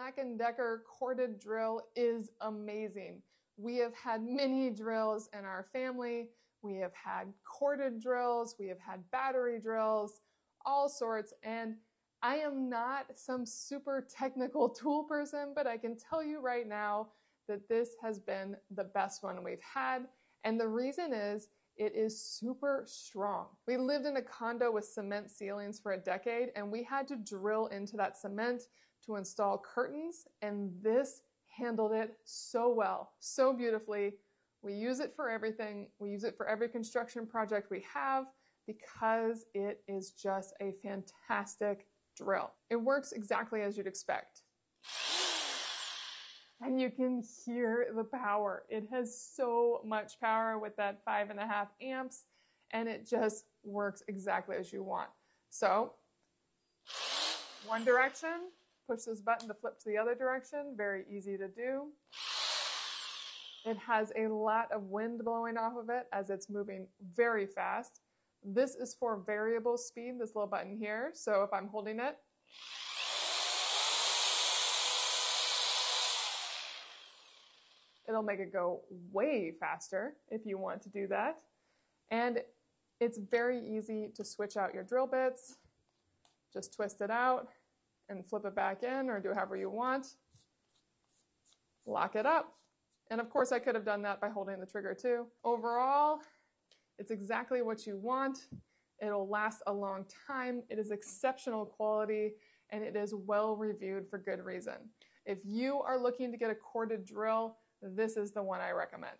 Black+Decker corded drill is amazing. We have had mini drills in our family. We have had corded drills. We have had battery drills, all sorts. And I am not some super technical tool person, but I can tell you right now that this has been the best one we've had. And the reason is it is super strong. We lived in a condo with cement ceilings for a decade, and we had to drill into that cement to install curtains, and this handled it so well, so beautifully. We use it for everything. We use it for every construction project we have because it is just a fantastic drill. It works exactly as you'd expect. And you can hear the power. It has so much power with that 5.5 amps, and it just works exactly as you want. So, one direction, push this button to flip to the other direction, very easy to do. It has a lot of wind blowing off of it as it's moving very fast. This is for variable speed, this little button here. So if I'm holding it, it'll make it go way faster if you want to do that. And it's very easy to switch out your drill bits. Just twist it out and flip it back in, or do however you want. Lock it up. And of course I could have done that by holding the trigger too. Overall, it's exactly what you want. It'll last a long time. It is exceptional quality, and it is well reviewed for good reason. If you are looking to get a corded drill, this is the one I recommend.